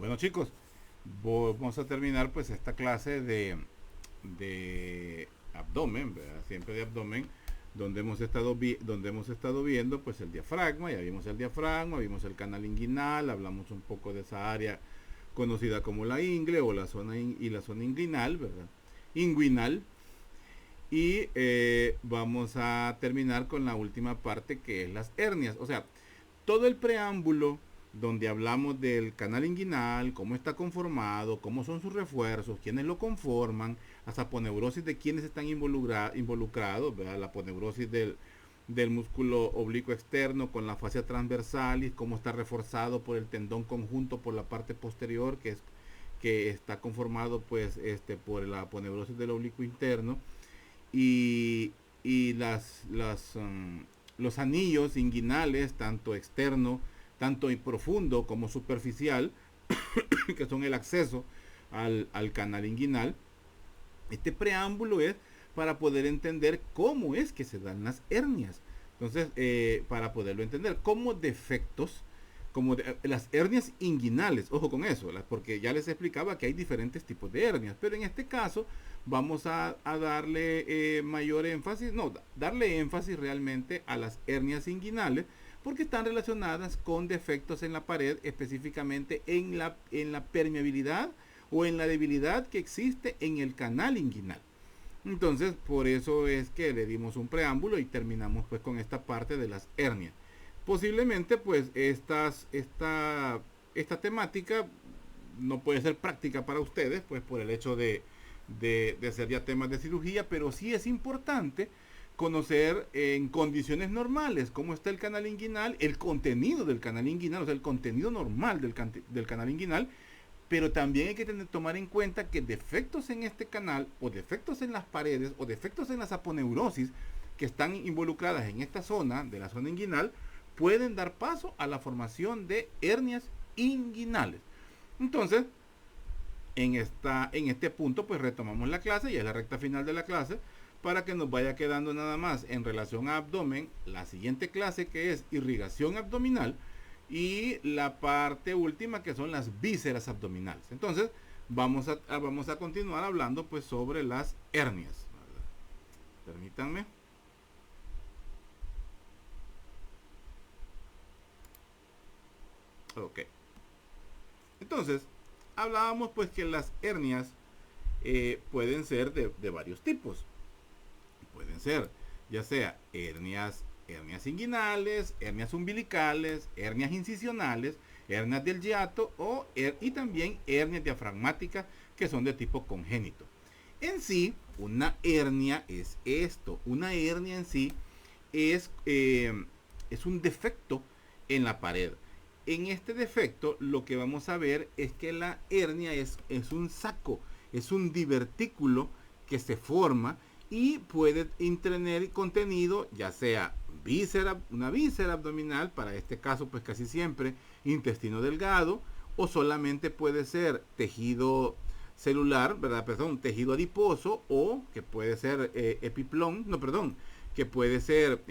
Bueno chicos, vamos a terminar pues esta clase de abdomen, ¿verdad? Siempre de abdomen, donde hemos estado viendo pues el diafragma. Ya vimos el diafragma, vimos el canal inguinal, hablamos un poco de esa área conocida como la ingle o la zona inguinal, ¿verdad? Inguinal. Y vamos a terminar con la última parte, que es las hernias. O sea, todo el preámbulo donde hablamos del canal inguinal, cómo está conformado, cómo son sus refuerzos, quiénes lo conforman, las aponeurosis de quienes están involucrados, ¿verdad? La aponeurosis del músculo oblicuo externo con la fascia transversalis, cómo está reforzado por el tendón conjunto por la parte posterior, que está conformado pues por la aponeurosis del oblicuo interno, y, y los anillos inguinales, tanto externo, tanto profundo como superficial, que son el acceso al canal inguinal. Este preámbulo es para poder entender cómo es que se dan las hernias. Entonces, para poderlo entender, como defectos, las hernias inguinales, ojo con eso, porque ya les explicaba que hay diferentes tipos de hernias, pero en este caso vamos a darle mayor énfasis, no, darle énfasis realmente a las hernias inguinales, porque están relacionadas con defectos en la pared, específicamente en la permeabilidad o en la debilidad que existe en el canal inguinal. Entonces, por eso es que le dimos un preámbulo y terminamos pues con esta parte de las hernias. Posiblemente pues esta temática no puede ser práctica para ustedes, pues por el hecho de hacer ya temas de cirugía, pero sí es importante conocer en condiciones normales cómo está el canal inguinal, el contenido del canal inguinal, o sea, el contenido normal del canal inguinal, pero también hay que tomar en cuenta que defectos en este canal, o defectos en las paredes, o defectos en las aponeurosis que están involucradas en esta zona, de la zona inguinal, pueden dar paso a la formación de hernias inguinales. Entonces, en este punto, pues retomamos la clase, y es la recta final de la clase, para que nos vaya quedando nada más en relación a abdomen la siguiente clase, que es irrigación abdominal, y la parte última, que son las vísceras abdominales. Entonces vamos a continuar hablando pues sobre las hernias, ¿verdad? Permítanme. Ok, entonces hablábamos pues que las hernias pueden ser de varios tipos. Pueden ser ya sea hernias inguinales, hernias umbilicales, hernias incisionales, hernias del hiato y también hernias diafragmáticas, que son de tipo congénito. En sí, una hernia es esto. Una hernia en sí es un defecto en la pared. En este defecto lo que vamos a ver es que la hernia es un saco, es un divertículo que se forma y puede tener contenido, ya sea una víscera abdominal, para este caso pues casi siempre intestino delgado, o solamente puede ser tejido celular, ¿verdad? Perdón, tejido adiposo, o que puede ser epiplón, no, perdón, que puede ser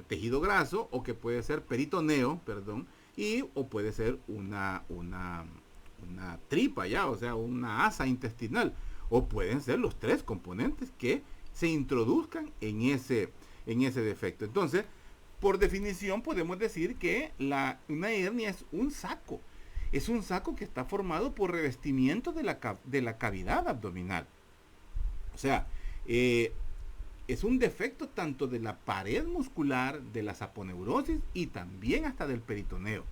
tejido graso, o que puede ser peritoneo, perdón, o puede ser una tripa ya, o sea, una asa intestinal, o pueden ser los tres componentes que se introduzcan en ese defecto. Entonces, por definición podemos decir que una hernia es un saco. Es un saco que está formado por revestimiento de la cavidad abdominal. O sea, es un defecto tanto de la pared muscular, de las aponeurosis y también hasta del peritoneo.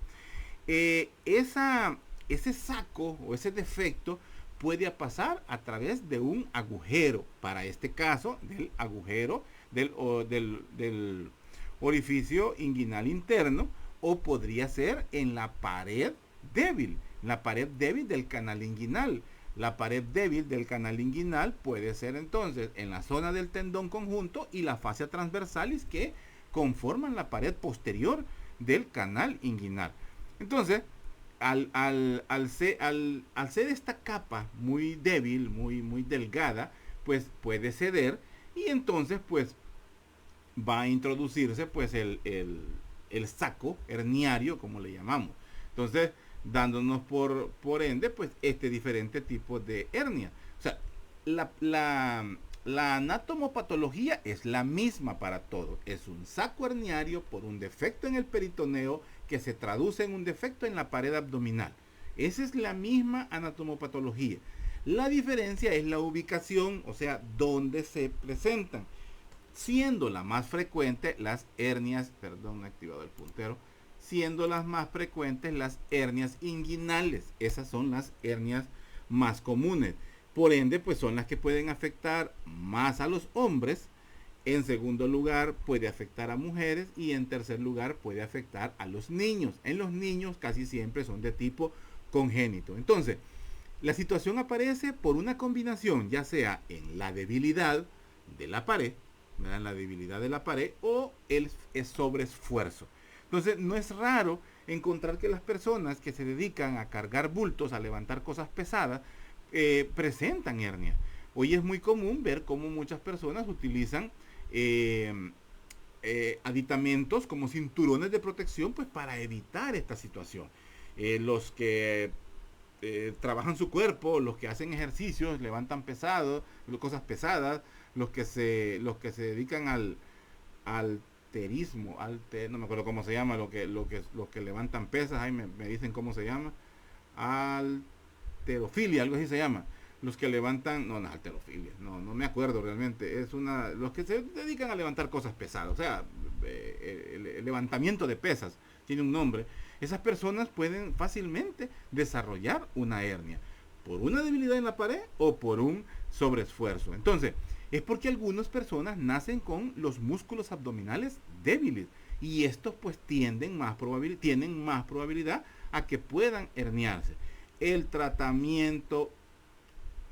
Ese saco o ese defecto puede pasar a través de un agujero, para este caso del agujero del orificio inguinal interno, o podría ser en la pared débil del canal inguinal. La pared débil del canal inguinal puede ser entonces en la zona del tendón conjunto y la fascia transversalis, que conforman la pared posterior del canal inguinal. Entonces, al ser esta capa muy débil, muy delgada, pues puede ceder, y entonces pues va a introducirse pues el saco herniario, como le llamamos. Entonces dándonos por ende, pues, este diferente tipo de hernia. O sea, la anatomopatología es la misma para todos. Es un saco herniario por un defecto en el peritoneo que se traduce en un defecto en la pared abdominal. Esa es la misma anatomopatología. La diferencia es la ubicación, o sea, dónde se presentan. Siendo la más frecuente las hernias, perdón, he activado el puntero, siendo las más frecuentes las hernias inguinales. Esas son las hernias más comunes. Por ende, pues son las que pueden afectar más a los hombres. En segundo lugar, puede afectar a mujeres. Y en tercer lugar, puede afectar a los niños. En los niños casi siempre son de tipo congénito. Entonces, la situación aparece por una combinación, ya sea en la debilidad de la pared, ¿verdad? La debilidad de la pared o el sobreesfuerzo. Entonces, no es raro encontrar que las personas que se dedican a cargar bultos, a levantar cosas pesadas, presentan hernia. Hoy es muy común ver cómo muchas personas utilizan aditamentos como cinturones de protección, pues para evitar esta situación. Los que trabajan su cuerpo, los que hacen ejercicios, levantan cosas pesadas, los que se dedican al alterismo, no me acuerdo cómo se llama, los que levantan pesas, ahí me dicen cómo se llama, alterofilia, algo así se llama. Los que levantan, no, alterofilia, no me acuerdo realmente, los que se dedican a levantar cosas pesadas, o sea, el levantamiento de pesas, tiene un nombre. Esas personas pueden fácilmente desarrollar una hernia por una debilidad en la pared o por un sobreesfuerzo. Entonces, es porque algunas personas nacen con los músculos abdominales débiles y estos pues tienen más probabilidad a que puedan herniarse. El tratamiento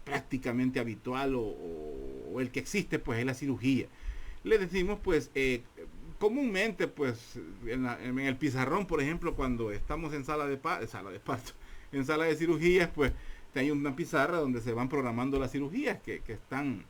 prácticamente habitual o el que existe pues es la cirugía. Le decimos pues comúnmente pues en el pizarrón, por ejemplo, cuando estamos en sala de parto, en sala de cirugías, pues hay una pizarra donde se van programando las cirugías que están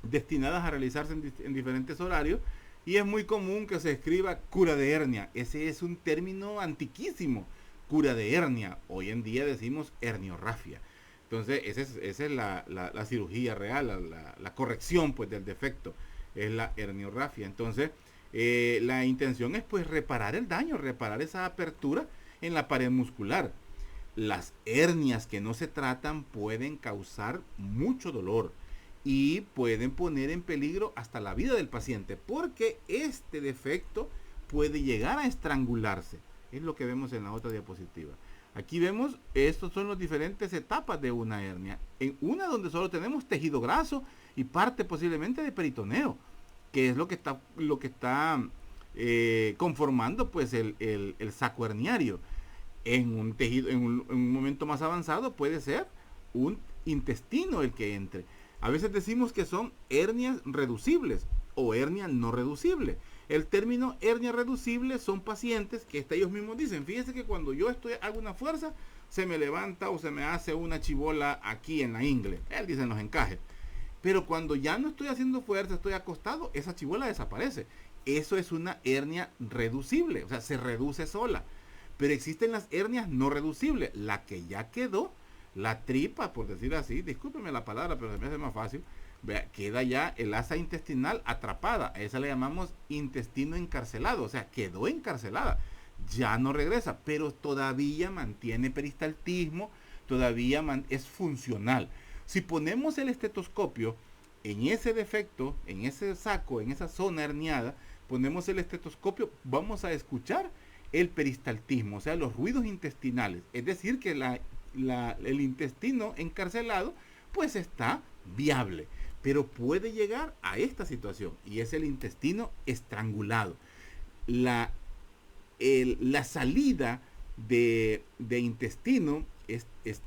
destinadas a realizarse en diferentes horarios, y es muy común que se escriba cura de hernia. Ese es un término antiquísimo, cura de hernia. Hoy en día decimos herniorrafia. Entonces esa es la cirugía real, la corrección pues del defecto es la herniorrafia. Entonces la intención es pues reparar el daño, reparar esa apertura en la pared muscular. Las hernias que no se tratan pueden causar mucho dolor y pueden poner en peligro hasta la vida del paciente, porque este defecto puede llegar a estrangularse. Es lo que vemos en la otra diapositiva. Aquí vemos, estos son las diferentes etapas de una hernia. En una donde solo tenemos tejido graso y parte posiblemente de peritoneo, que es lo que está conformando pues el saco herniario. En un tejido, en un momento más avanzado puede ser un intestino el que entre. A veces decimos que son hernias reducibles o hernia no reducible. El término hernia reducible son pacientes que ellos mismos dicen, fíjense que cuando yo hago una fuerza, se me levanta o se me hace una chibola aquí en la ingle. Él dice en los encajes. Pero cuando ya no estoy haciendo fuerza, estoy acostado, esa chibola desaparece. Eso es una hernia reducible, o sea, se reduce sola. Pero existen las hernias no reducibles, la que ya quedó, la tripa, por decir así, discúlpeme la palabra, pero se me hace más fácil, vea, queda ya el asa intestinal atrapada, a esa le llamamos intestino encarcelado, o sea, quedó encarcelada, ya no regresa, pero todavía mantiene peristaltismo, todavía es funcional. Si ponemos el estetoscopio en ese defecto, en ese saco, en esa zona herniada, ponemos el estetoscopio, vamos a escuchar el peristaltismo, o sea, los ruidos intestinales. Es decir, que el intestino encarcelado pues está viable, pero puede llegar a esta situación y es el intestino estrangulado. La salida de intestino es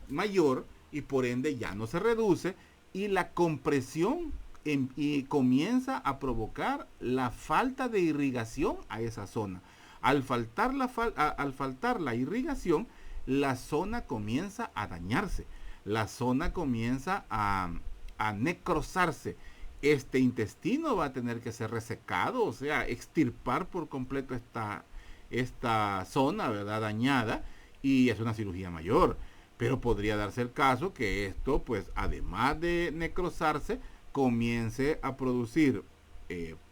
mayor y por ende ya no se reduce y la compresión y comienza a provocar la falta de irrigación a esa zona. Al faltar la irrigación, la zona comienza a dañarse, la zona comienza a necrosarse. Este intestino va a tener que ser resecado, o sea, extirpar por completo esta zona, ¿verdad?, dañada, y es una cirugía mayor. Pero podría darse el caso que esto, pues, además de necrosarse, comience a producir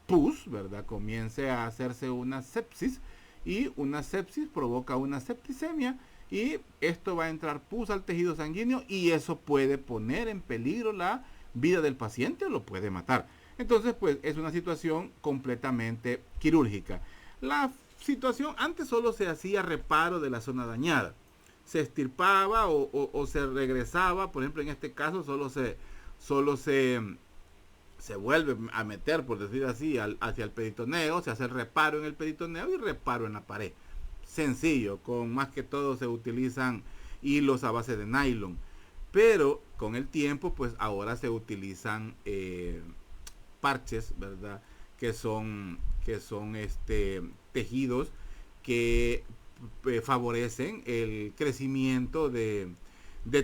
pus, ¿verdad? Comience a hacerse una sepsis, y una sepsis provoca una septicemia, y esto va a entrar pus al tejido sanguíneo, y eso puede poner en peligro la vida del paciente o lo puede matar. Entonces, pues, es una situación completamente quirúrgica. La situación antes solo se hacía reparo de la zona dañada, se extirpaba o se regresaba. Por ejemplo, en este caso solo se vuelve a meter, por decir así, hacia el peritoneo, se hace el reparo en el peritoneo y reparo en la pared. Sencillo, con más que todo se utilizan hilos a base de nylon. Pero con el tiempo, pues ahora se utilizan parches, ¿verdad? Que son tejidos que favorecen el crecimiento de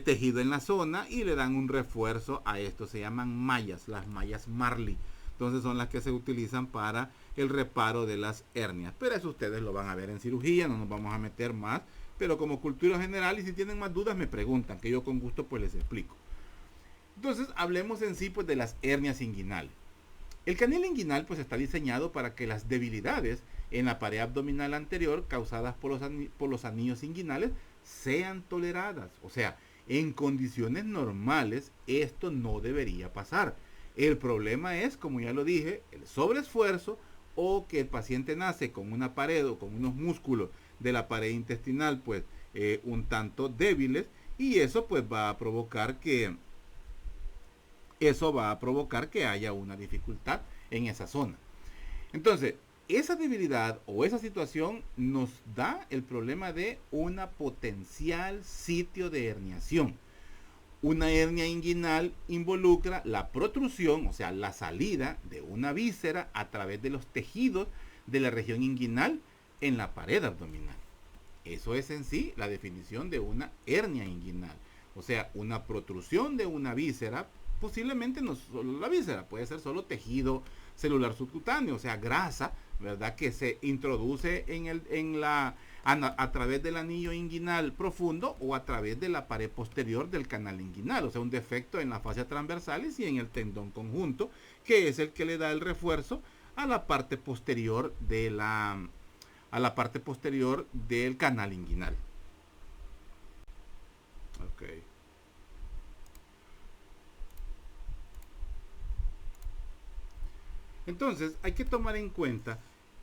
tejido en la zona y le dan un refuerzo a esto. Se llaman mallas, las mallas Marley. Entonces son las que se utilizan para el reparo de las hernias. Pero eso ustedes lo van a ver en cirugía, no nos vamos a meter más. Pero como cultura general, y si tienen más dudas me preguntan, que yo con gusto pues les explico. Entonces hablemos en sí pues de las hernias inguinales. El canal inguinal pues está diseñado para que las debilidades en la pared abdominal anterior causadas por los anillos inguinales sean toleradas. O sea, en condiciones normales esto no debería pasar. El problema es, como ya lo dije, el sobreesfuerzo, o que el paciente nace con una pared o con unos músculos de la pared intestinal pues un tanto débiles, y eso pues va a provocar que haya una dificultad en esa zona. Entonces, esa debilidad o esa situación nos da el problema de una potencial sitio de herniación. Una hernia inguinal involucra la protrusión, o sea, la salida de una víscera a través de los tejidos de la región inguinal en la pared abdominal. Eso es en sí la definición de una hernia inguinal. O sea, una protrusión de una víscera, posiblemente no solo la víscera, puede ser solo tejido celular subcutáneo, o sea, grasa, ¿verdad?, que se introduce a través del anillo inguinal profundo o a través de la pared posterior del canal inguinal. O sea, un defecto en la fascia transversales y en el tendón conjunto, que es el que le da el refuerzo a la parte posterior del canal inguinal. Okay. Entonces, hay que tomar en cuenta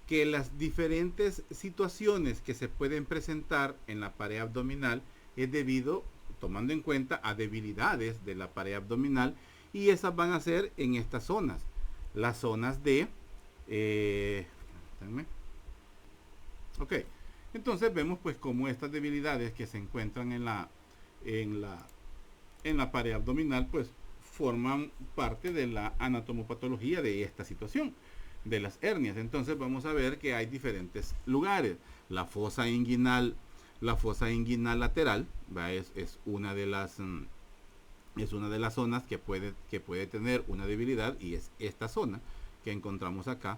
que las diferentes situaciones que se pueden presentar en la pared abdominal es debido, tomando en cuenta, a debilidades de la pared abdominal, y esas van a ser en estas zonas, las zonas de ok, entonces vemos pues como estas debilidades que se encuentran en la pared abdominal pues forman parte de la anatomopatología de esta situación de las hernias. Entonces vamos a ver que hay diferentes lugares. La fosa inguinal lateral, ¿va? Es una de las zonas que puede tener una debilidad, y es esta zona que encontramos acá.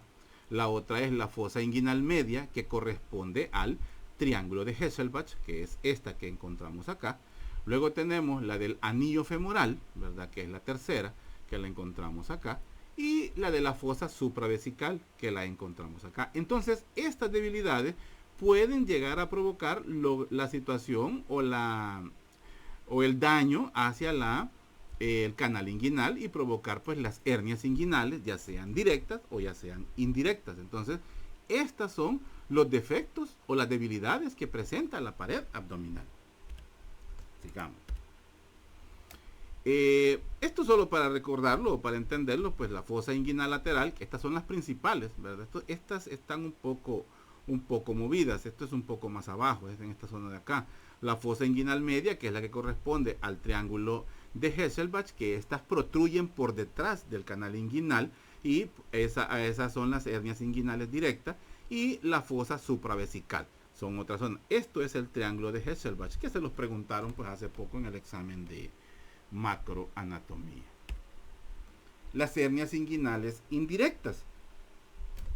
La otra es la fosa inguinal media, que corresponde al triángulo de Hesselbach, que es esta que encontramos acá. Luego tenemos la del anillo femoral, ¿verdad?, que es la tercera, que la encontramos acá. Y la de la fosa supravesical, que la encontramos acá. Entonces, estas debilidades pueden llegar a provocar la situación o el daño hacia el canal inguinal, y provocar pues las hernias inguinales, ya sean directas o ya sean indirectas. Entonces, estas son los defectos o las debilidades que presenta la pared abdominal. Sigamos. Esto solo para recordarlo o para entenderlo, pues la fosa inguinal lateral, que estas son las principales, ¿verdad? Estas están un poco movidas. Esto es un poco más abajo, es en esta zona de acá. La fosa inguinal media, que es la que corresponde al triángulo de Hesselbach, que estas protruyen por detrás del canal inguinal, y esas son las hernias inguinales directas. Y la fosa supravesical son otras zonas. Esto es el triángulo de Hesselbach, que se los preguntaron pues hace poco en el examen de macroanatomía. Las hernias inguinales indirectas.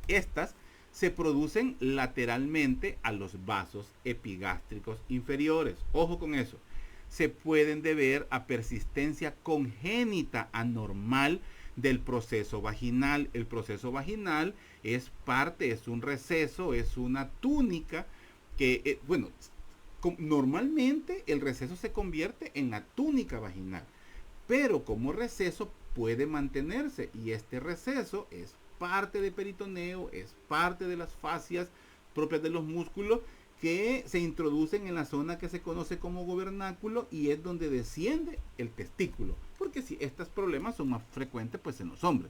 Estas se producen lateralmente a los vasos epigástricos inferiores. Ojo con eso. Se pueden deber a persistencia congénita anormal del proceso vaginal. El proceso vaginal es parte, es un receso, es una túnica que, normalmente el receso se convierte en la túnica vaginal, pero como receso puede mantenerse, y este receso es parte del peritoneo, es parte de las fascias propias de los músculos que se introducen en la zona que se conoce como gobernáculo, y es donde desciende el testículo, porque si estos problemas son más frecuentes pues en los hombres.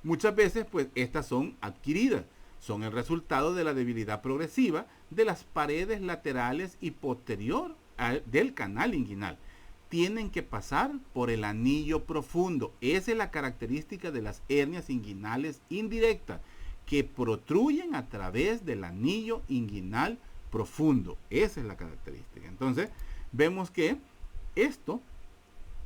Muchas veces pues estas son adquiridas, son el resultado de la debilidad progresiva de las paredes laterales y posterior del canal inguinal. Tienen que pasar por el anillo profundo. Esa es la característica de las hernias inguinales indirectas, que protruyen a través del anillo inguinal profundo. Esa es la característica. Entonces, vemos que esto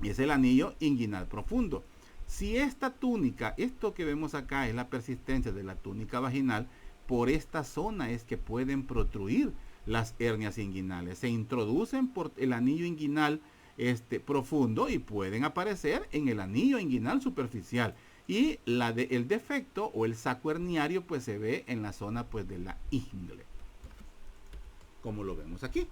es el anillo inguinal profundo. Si esta túnica, esto que vemos acá es la persistencia de la túnica vaginal, por esta zona es que pueden protruir las hernias inguinales. Se introducen por el anillo inguinal profundo y pueden aparecer en el anillo inguinal superficial. Y el defecto o el saco herniario pues se ve en la zona pues de la ingle, como lo vemos aquí.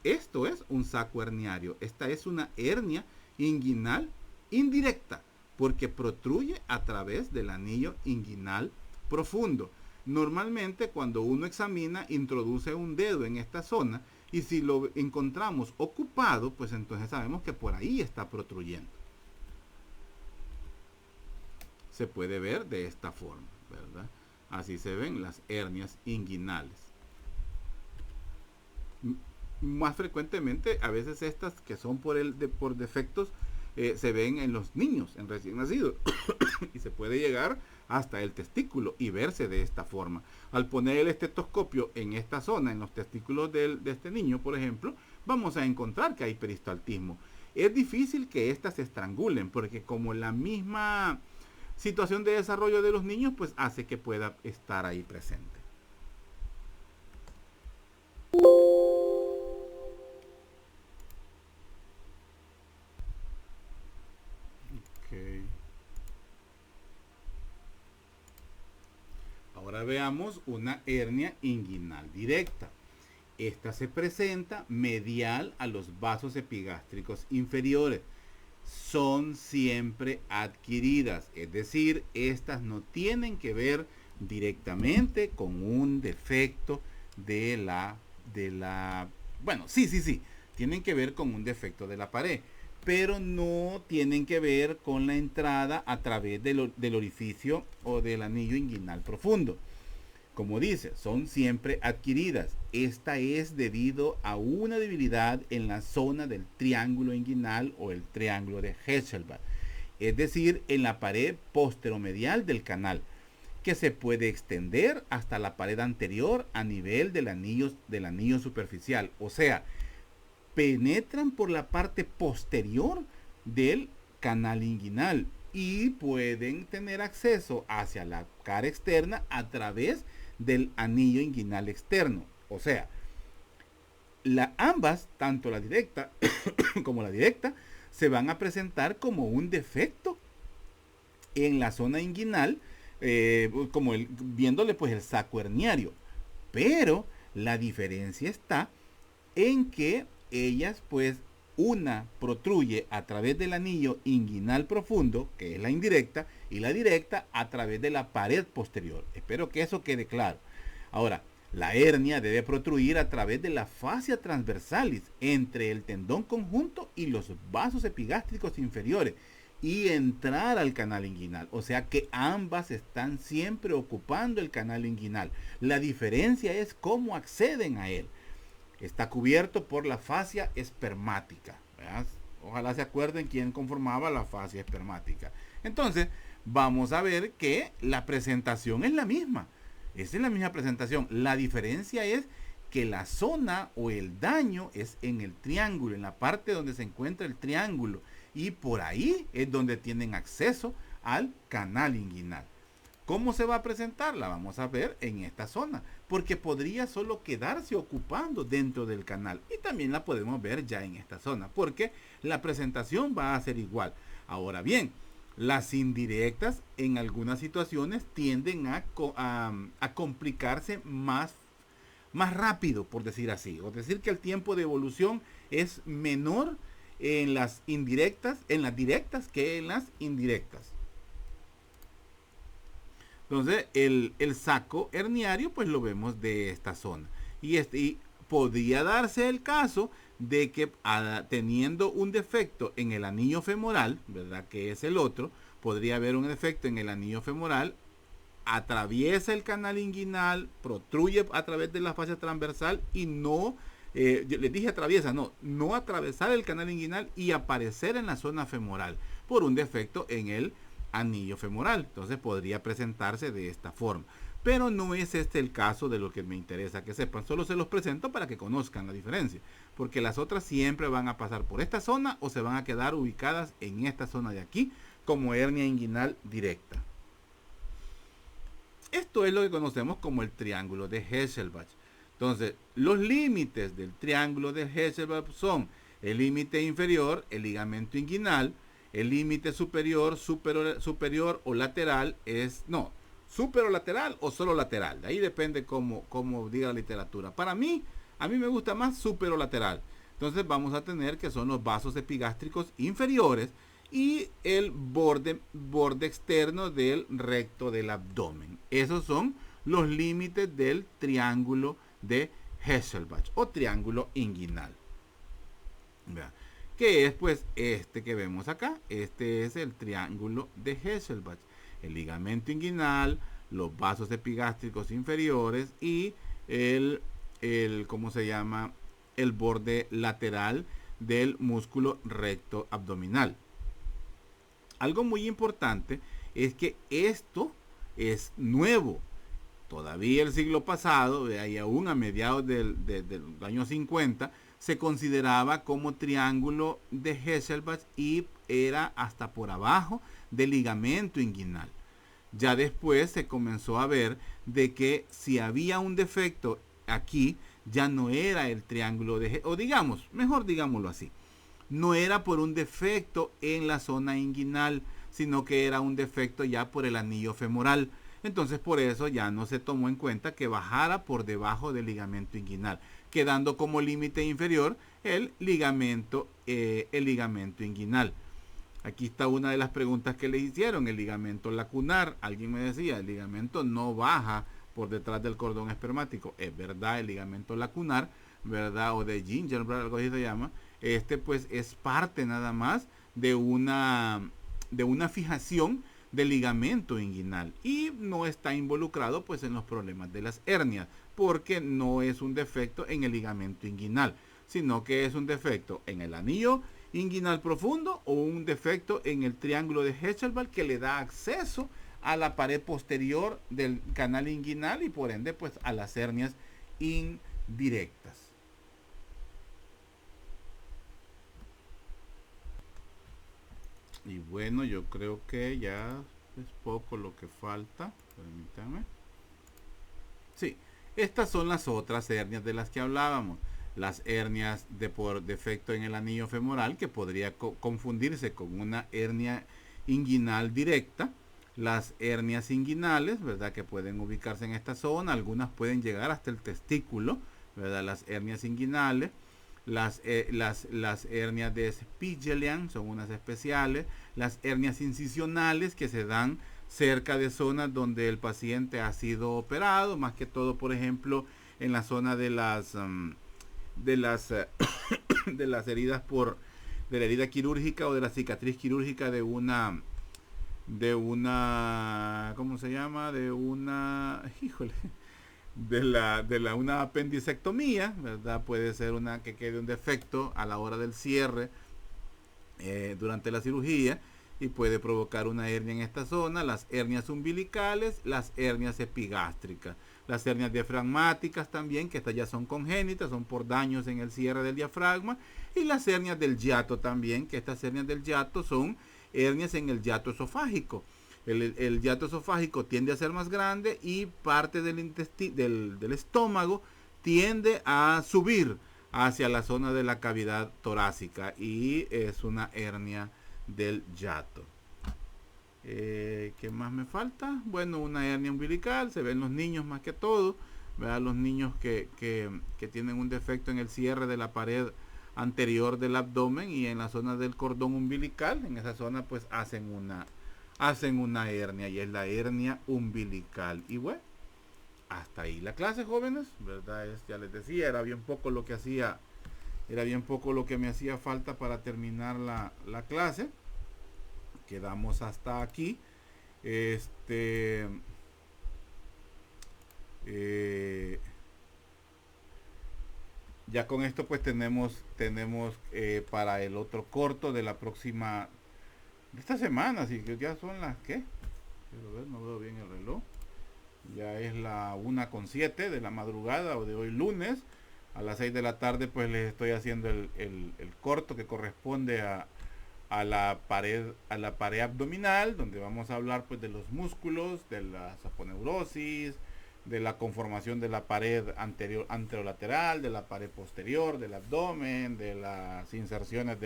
Esto es un saco herniario. Esta es una hernia inguinal indirecta, porque protruye a través del anillo inguinal profundo. Normalmente cuando uno examina, introduce un dedo en esta zona, y si lo encontramos ocupado, pues entonces sabemos que por ahí está protruyendo. Se puede ver de esta forma, ¿verdad? Así se ven las hernias inguinales. Más frecuentemente, a veces estas que son por defectos, se ven en los niños, en recién nacidos, y se puede llegar hasta el testículo y verse de esta forma. Al poner el estetoscopio en esta zona, en los testículos de este niño, por ejemplo, vamos a encontrar que hay peristaltismo. Es difícil que éstas se estrangulen, porque como la misma situación de desarrollo de los niños, pues hace que pueda estar ahí presente. Ahora veamos una hernia inguinal directa. Esta se presenta medial a los vasos epigástricos inferiores. Son siempre adquiridas, es decir, estas no tienen que ver directamente con un defecto bueno, sí, tienen que ver con un defecto de la pared, pero no tienen que ver con la entrada a través del orificio o del anillo inguinal profundo. Como dice, son siempre adquiridas. Esta es debido a una debilidad en la zona del triángulo inguinal o el triángulo de Hesselbach, es decir, en la pared posteromedial del canal, que se puede extender hasta la pared anterior a nivel del anillo superficial. O sea, penetran por la parte posterior del canal inguinal y pueden tener acceso hacia la cara externa a través del anillo inguinal externo. O sea, ambas, tanto la directa como la directa, se van a presentar como un defecto en la zona inguinal, viéndole pues el saco herniario. Pero la diferencia está en que ellas pues una protruye a través del anillo inguinal profundo, que es la indirecta, y la directa a través de la pared posterior. Espero que eso quede claro. Ahora, la hernia debe protruir a través de la fascia transversalis entre el tendón conjunto y los vasos epigástricos inferiores y entrar al canal inguinal. O sea que ambas están siempre ocupando el canal inguinal. La diferencia es cómo acceden a él. Está cubierto por la fascia espermática. ¿Verdad? Ojalá se acuerden quién conformaba la fascia espermática. Entonces, vamos a ver que la presentación es la misma. Esa es la misma presentación. La diferencia es que la zona o el daño es en el triángulo, en la parte donde se encuentra el triángulo. Y por ahí es donde tienen acceso al canal inguinal. ¿Cómo se va a presentar? La vamos a ver en esta zona, porque podría solo quedarse ocupando dentro del canal y también la podemos ver ya en esta zona, porque la presentación va a ser igual. Ahora bien, las indirectas en algunas situaciones tienden a complicarse más rápido, por decir así, o decir que el tiempo de evolución es menor en las indirectas, en las directas que en las indirectas. Entonces, el saco herniario, pues lo vemos de esta zona. Y podría darse el caso de que teniendo un defecto en el anillo femoral, ¿verdad? Que es el otro, podría haber un defecto en el anillo femoral, atraviesa el canal inguinal, protruye a través de la fascia transversal y no, yo les dije atraviesa, no atravesar el canal inguinal y aparecer en la zona femoral por un defecto en el anillo femoral. Entonces podría presentarse de esta forma. Pero no es este el caso de lo que me interesa que sepan. Solo se los presento para que conozcan la diferencia. Porque las otras siempre van a pasar por esta zona o se van a quedar ubicadas en esta zona de aquí como hernia inguinal directa. Esto es lo que conocemos como el triángulo de Hesselbach. Entonces, los límites del triángulo de Hesselbach son el límite inferior, el ligamento inguinal, el límite superior, superior o lateral es, superolateral o solo lateral. De ahí depende cómo diga la literatura. Para mí, a mí me gusta más superolateral. Entonces vamos a tener que son los vasos epigástricos inferiores y el borde externo del recto del abdomen. Esos son los límites del triángulo de Hesselbach o triángulo inguinal. Vean. Que es pues este que vemos acá. Este es el triángulo de Hesselbach. El ligamento inguinal, los vasos epigástricos inferiores y ¿cómo se llama? El borde lateral del músculo recto abdominal. Algo muy importante es que esto es nuevo. Todavía el siglo pasado, y aún a mediados del año 50, se consideraba como triángulo de Hesselbach y era hasta por abajo del ligamento inguinal. Ya después se comenzó a ver de que si había un defecto aquí, ya no era el triángulo de Hesselbach, o digamos, mejor digámoslo así, no era por un defecto en la zona inguinal, sino que era un defecto ya por el anillo femoral. Entonces por eso ya no se tomó en cuenta que bajara por debajo del ligamento inguinal, quedando como límite inferior el ligamento inguinal. Aquí está una de las preguntas que le hicieron, el ligamento lacunar. Alguien me decía, el ligamento no baja por detrás del cordón espermático. Es verdad, el ligamento lacunar, ¿verdad? O de Gingerbread, algo así se llama. Este pues es parte nada más de una fijación del ligamento inguinal y no está involucrado pues en los problemas de las hernias, porque no es un defecto en el ligamento inguinal, sino que es un defecto en el anillo inguinal profundo o un defecto en el triángulo de Hesselbach que le da acceso a la pared posterior del canal inguinal y por ende pues a las hernias indirectas. Y bueno, yo creo que ya es poco lo que falta. Permítanme. Sí, estas son las otras hernias de las que hablábamos. Las hernias por defecto en el anillo femoral, que podría confundirse con una hernia inguinal directa. Las hernias inguinales, ¿verdad? Que pueden ubicarse en esta zona. Algunas pueden llegar hasta el testículo, ¿verdad? Las hernias inguinales. Las hernias de Spigelian son unas especiales. Las hernias incisionales que se dan cerca de zonas donde el paciente ha sido operado, más que todo, por ejemplo, en la zona de las heridas de la herida quirúrgica o de la cicatriz quirúrgica de una ¿cómo se llama? Una apendicectomía, ¿verdad? Puede ser que quede un defecto a la hora del cierre durante la cirugía y puede provocar una hernia en esta zona. Las hernias umbilicales, las hernias epigástricas, las hernias diafragmáticas también, que estas ya son congénitas, son por daños en el cierre del diafragma, y las hernias del hiato también, que estas hernias del hiato son hernias en el hiato esofágico. El hiato esofágico tiende a ser más grande y parte del estómago tiende a subir hacia la zona de la cavidad torácica y es una hernia del hiato. ¿Qué más me falta? Bueno, una hernia umbilical, se ven los niños más que todo, vean los niños que tienen un defecto en el cierre de la pared anterior del abdomen y en la zona del cordón umbilical, en esa zona pues hacen una hernia y es la hernia umbilical. Y bueno, hasta ahí la clase, jóvenes, ¿verdad? Ya les decía, era bien poco lo que me hacía falta para terminar la clase. Quedamos hasta aquí. Ya con esto pues tenemos para el otro corto de la próxima, de esta semana, así que ya son las que, quiero ver, no veo bien el reloj, ya es la 1:07 de la madrugada o de hoy lunes. A las 6 de la tarde pues les estoy haciendo el corto que corresponde a la pared abdominal, donde vamos a hablar pues de los músculos, de la saponeurosis, de la conformación de la pared anterolateral, de la pared posterior del abdomen, de las inserciones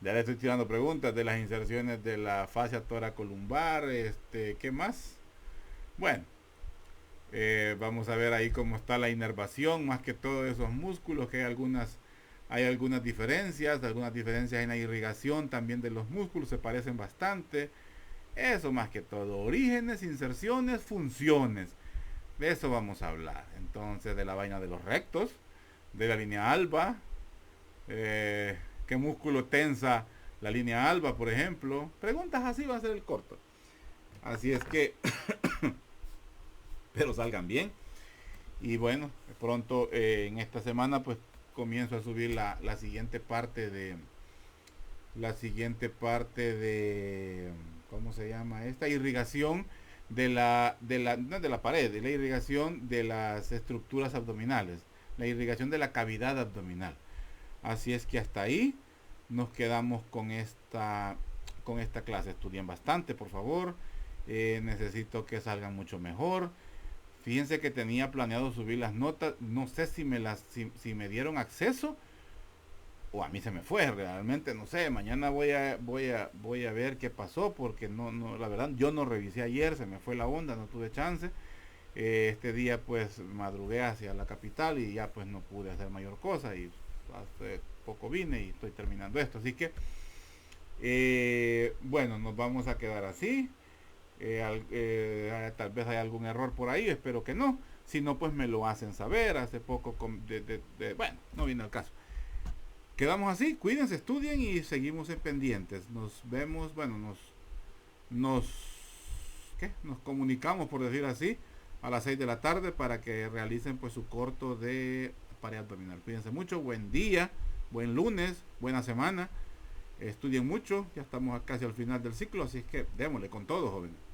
ya le estoy tirando preguntas, de las inserciones de la fascia toracolumbar, ¿qué más? Bueno, vamos a ver ahí cómo está la inervación, más que todo esos músculos, que hay algunas diferencias en la irrigación también de los músculos, se parecen bastante. Eso más que todo, orígenes, inserciones, funciones. De eso vamos a hablar. Entonces, de la vaina de los rectos, de la línea alba, qué músculo tensa la línea alba, por ejemplo. Preguntas así va a ser el corto. Así es que, pero salgan bien. Y bueno, pronto en esta semana pues comienzo a subir la siguiente parte de ¿cómo se llama esta? Irrigación de la pared, de la irrigación de las estructuras abdominales, la irrigación de la cavidad abdominal. Así es que hasta ahí nos quedamos con esta clase. Estudien bastante, por favor. Necesito que salgan mucho mejor. Fíjense que tenía planeado subir las notas, no sé si me dieron acceso o a mí se me fue, realmente no sé. Mañana voy a ver qué pasó, porque no, la verdad yo no revisé ayer, se me fue la onda, no tuve chance. Este día pues madrugué hacia la capital y ya pues no pude hacer mayor cosa y hace poco vine y estoy terminando esto, así que bueno, nos vamos a quedar así. Tal vez hay algún error por ahí, espero que no. Si no, pues me lo hacen saber. Hace poco bueno, no viene al caso. Quedamos así, cuídense, estudien y seguimos en pendientes. Nos vemos, bueno, nos comunicamos, por decir así, a las 6 de la tarde para que realicen pues su corto de pared abdominal. Cuídense mucho, buen día, buen lunes, buena semana. Estudien mucho, ya estamos casi al final del ciclo, así es que démosle con todo, jóvenes.